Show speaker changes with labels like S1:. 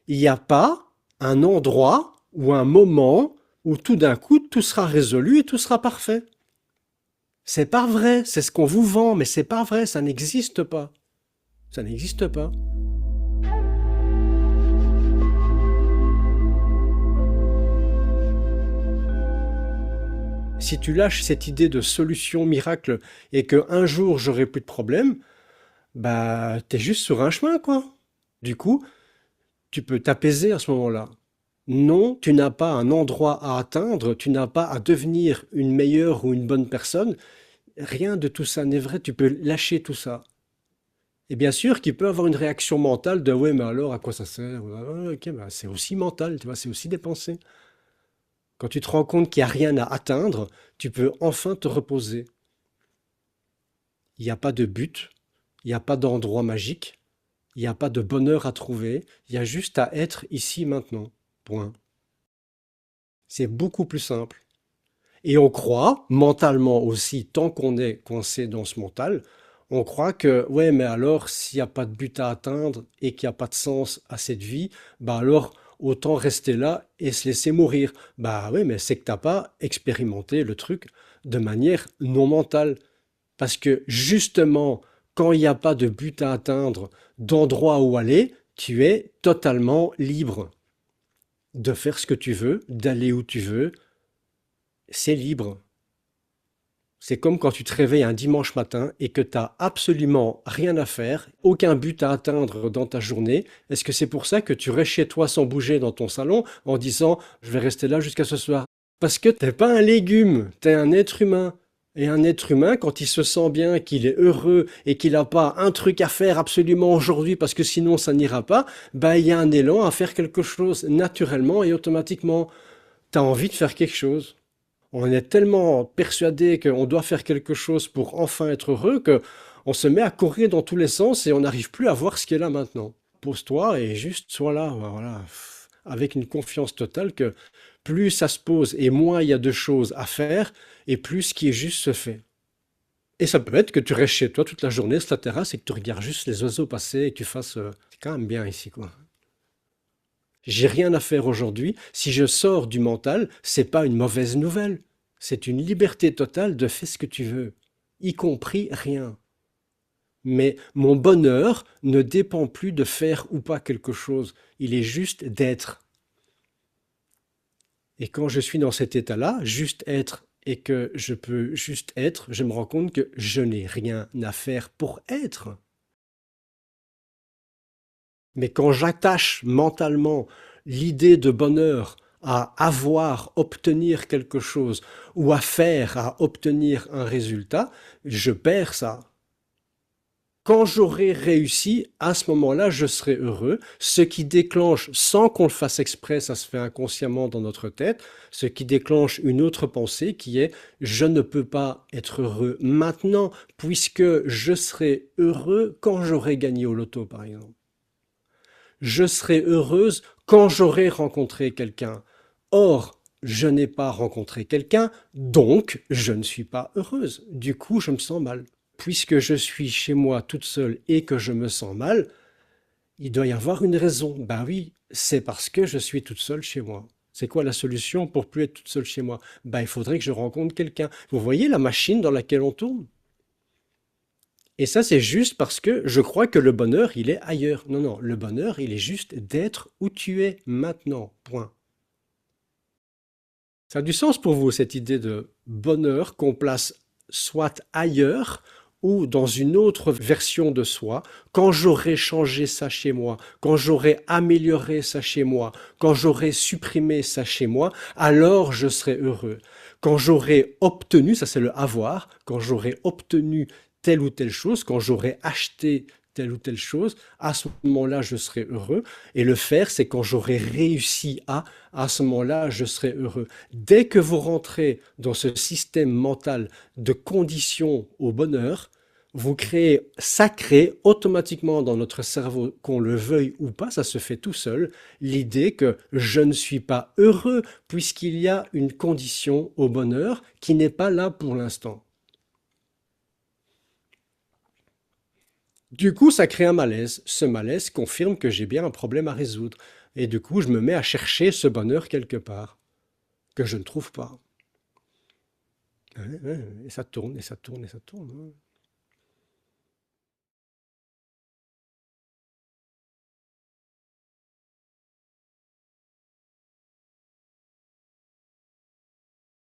S1: Il n'y a pas un endroit ou un moment où tout d'un coup tout sera résolu et tout sera parfait. C'est pas vrai, c'est ce qu'on vous vend, mais c'est pas vrai, ça n'existe pas. Ça n'existe pas. Si tu lâches cette idée de solution miracle et que un jour j'aurai plus de problème, bah t'es juste sur un chemin quoi. Du coup, tu peux t'apaiser à ce moment-là. Non, tu n'as pas un endroit à atteindre, tu n'as pas à devenir une meilleure ou une bonne personne. Rien de tout ça n'est vrai, tu peux lâcher tout ça. Et bien sûr qu'il peut avoir une réaction mentale de ouais, mais alors à quoi ça sert? Ah, ok, bah, c'est aussi mental, tu vois, c'est aussi des pensées. Quand tu te rends compte qu'il n'y a rien à atteindre, tu peux enfin te reposer. Il n'y a pas de but, il n'y a pas d'endroit magique, il n'y a pas de bonheur à trouver, il y a juste à être ici maintenant. Point. C'est beaucoup plus simple. Et on croit, mentalement aussi, tant qu'on est coincé dans ce mental, on croit que, ouais, mais alors, s'il n'y a pas de but à atteindre et qu'il n'y a pas de sens à cette vie, bah alors, autant rester là et se laisser mourir. Bah oui, mais c'est que t'as pas expérimenté le truc de manière non mentale. Parce que justement, quand il n'y a pas de but à atteindre, d'endroit où aller, tu es totalement libre de faire ce que tu veux, d'aller où tu veux. C'est libre. C'est comme quand tu te réveilles un dimanche matin et que tu n'as absolument rien à faire, aucun but à atteindre dans ta journée. Est-ce que c'est pour ça que tu restes chez toi sans bouger dans ton salon en disant je vais rester là jusqu'à ce soir? Parce que t'es pas un légume, t'es un être humain. Et un être humain, quand il se sent bien, qu'il est heureux et qu'il n'a pas un truc à faire absolument aujourd'hui parce que sinon ça n'ira pas, bah il y a un élan à faire quelque chose naturellement et automatiquement. T'as envie de faire quelque chose. On est tellement persuadé qu'on doit faire quelque chose pour enfin être heureux que on se met à courir dans tous les sens et on n'arrive plus à voir ce qui est là maintenant. Pose-toi et juste sois là, voilà, avec une confiance totale que plus ça se pose et moins il y a de choses à faire et plus ce qui est juste se fait. Et ça peut être que tu restes chez toi toute la journée sur la terrasse et que tu regardes juste les oiseaux passer et que tu fasses c'est quand même bien ici quoi. J'ai rien à faire aujourd'hui. Si je sors du mental, c'est pas une mauvaise nouvelle. C'est une liberté totale de faire ce que tu veux, y compris rien. Mais mon bonheur ne dépend plus de faire ou pas quelque chose. Il est juste d'être. Et quand je suis dans cet état-là, juste être, et que je peux juste être, je me rends compte que je n'ai rien à faire pour être. Mais quand j'attache mentalement l'idée de bonheur à avoir, obtenir quelque chose, ou à faire, à obtenir un résultat, je perds ça. Quand j'aurai réussi, à ce moment-là, je serai heureux. Ce qui déclenche, sans qu'on le fasse exprès, ça se fait inconsciemment dans notre tête, ce qui déclenche une autre pensée qui est je ne peux pas être heureux maintenant puisque je serai heureux quand j'aurai gagné au loto, par exemple. Je serai heureuse quand j'aurai rencontré quelqu'un. Or, je n'ai pas rencontré quelqu'un, donc je ne suis pas heureuse. Du coup, je me sens mal. Puisque je suis chez moi toute seule et que je me sens mal, il doit y avoir une raison. Ben oui, c'est parce que je suis toute seule chez moi. C'est quoi la solution pour plus être toute seule chez moi? Ben, il faudrait que je rencontre quelqu'un. Vous voyez la machine dans laquelle on tourne? Et ça, c'est juste parce que je crois que le bonheur, il est ailleurs. Non, non, le bonheur, il est juste d'être où tu es maintenant. Point. Ça a du sens pour vous, cette idée de bonheur qu'on place soit ailleurs ou dans une autre version de soi, quand j'aurai changé ça chez moi, quand j'aurai amélioré ça chez moi, quand j'aurai supprimé ça chez moi, alors je serai heureux. Quand j'aurai obtenu, ça c'est le avoir, quand j'aurai obtenu telle ou telle chose, quand j'aurai acheté telle ou telle chose, à ce moment-là, je serai heureux. Et le faire, c'est quand j'aurai réussi à ce moment-là, je serai heureux. Dès que vous rentrez dans ce système mental de conditions au bonheur, vous créez, ça crée automatiquement dans notre cerveau, qu'on le veuille ou pas, ça se fait tout seul, l'idée que je ne suis pas heureux puisqu'il y a une condition au bonheur qui n'est pas là pour l'instant. Du coup, ça crée un malaise. Ce malaise confirme que j'ai bien un problème à résoudre. Et du coup, je me mets à chercher ce bonheur quelque part, que je ne trouve pas. Ouais, ouais, et ça tourne, et ça tourne, et ça tourne, hein.